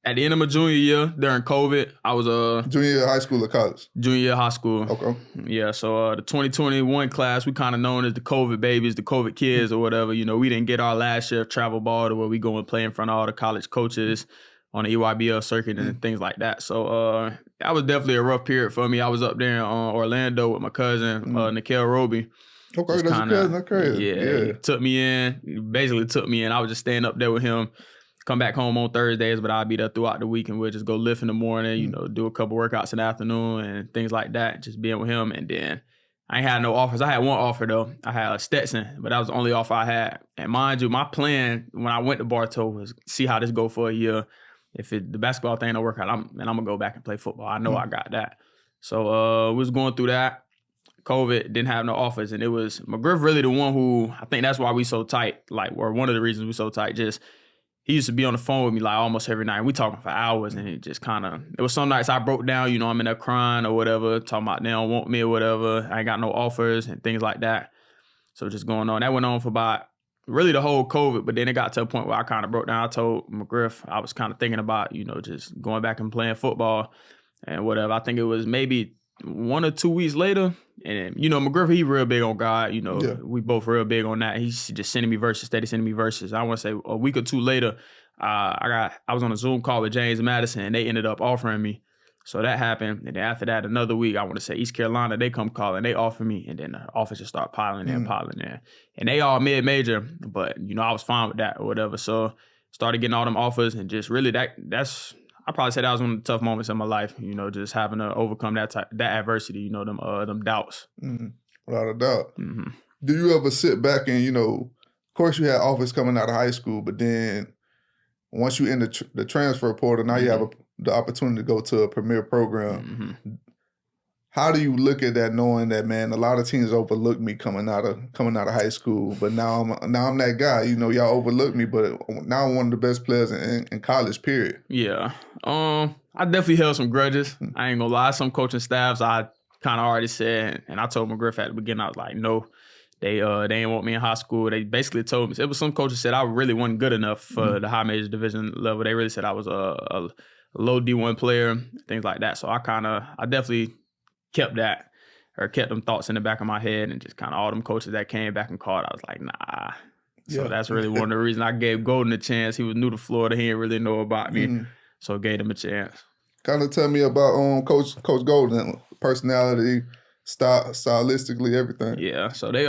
at the end of my junior year during COVID, I was Junior year of high school or college? Junior year of high school. Okay. Yeah, so the 2021 class, we kind of known as the COVID babies, the COVID kids or whatever. You know, we didn't get our last year of travel ball to where we go and play in front of all the college coaches on the EYBL circuit and things like that. So that was definitely a rough period for me. I was up there in Orlando with my cousin, Nikhil Roby. Okay, that's your cousin. That's crazy. Yeah, he took me in. He basically took me in. I was just staying up there with him. Come back home on Thursdays, but I'll be there throughout the week, and we'll just go lift in the morning, you know, do a couple workouts in the afternoon and things like that, just being with him. And then I ain't had no offers. I had one offer, though. I had a Stetson, but that was the only offer I had. And mind you, my plan when I went to Bartow was see how this go for a year. If the basketball thing don't work out, I'm going to go back and play football. I know I got that. So we was going through that. COVID, didn't have no offers, and it was McGriff really the one who, I think that's why we so tight, like, or one of the reasons we so tight, just he used to be on the phone with me like almost every night. We talking for hours, and it just kind of, it was some nights I broke down, you know, I'm in there crying or whatever, talking about they don't want me or whatever. I ain't got no offers and things like that. So just going on. That went on for about really the whole COVID, but then it got to a point where I kind of broke down. I told McGriff I was kind of thinking about, you know, just going back and playing football and whatever. I think it was maybe 1 or 2 weeks later. And, you know, McGriff, he real big on God. You know, we both real big on that. He's just sending me verses, steady sending me verses. I want to say a week or two later, I was on a Zoom call with James Madison, and they ended up offering me. So that happened. And then after that, another week, I want to say East Carolina, they come calling, they offer me. And then the offers just start piling in, piling in. And they all mid-major, but, you know, I was fine with that or whatever. So started getting all them offers, and just really that's... I probably say that was one of the tough moments in my life, you know, just having to overcome that adversity, you know, them doubts. Without a doubt. Do you ever sit back and, you know, of course you had offers coming out of high school, but then once you enter the transfer portal, now you have the opportunity to go to a premier program. How do you look at that, knowing that, man, a lot of teams overlooked me coming out of high school, but now I'm that guy. You know, y'all overlooked me, but now I'm one of the best players in college, period. Yeah. I definitely held some grudges. I ain't gonna lie. Some coaching staffs I kind of already said, and I told McGriff at the beginning, I was like, no, they didn't want me in high school. They basically told me, it was some coaches said I really wasn't good enough for the high major division level. They really said I was a low D1 player, things like that. So I definitely kept them thoughts in the back of my head, and just kind of all them coaches that came back and called, I was like, nah. So that's really one of the reasons I gave Golden a chance. He was new to Florida. He didn't really know about me. So I gave him a chance. Kind of tell me about Coach Golden, personality, stylistically, everything. Yeah, so they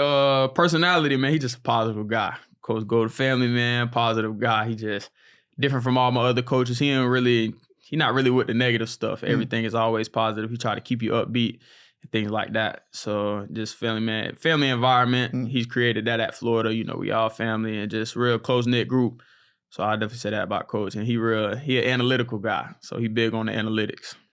personality, man, he just a positive guy. Coach Golden, family man, positive guy. He just different from all my other coaches. He's not really with the negative stuff. Everything is always positive. He try to keep you upbeat and things like that. So just family environment. He's created that at Florida. You know, we all family and just real close-knit group. So I definitely say that about Coach. And he an analytical guy. So he big on the analytics.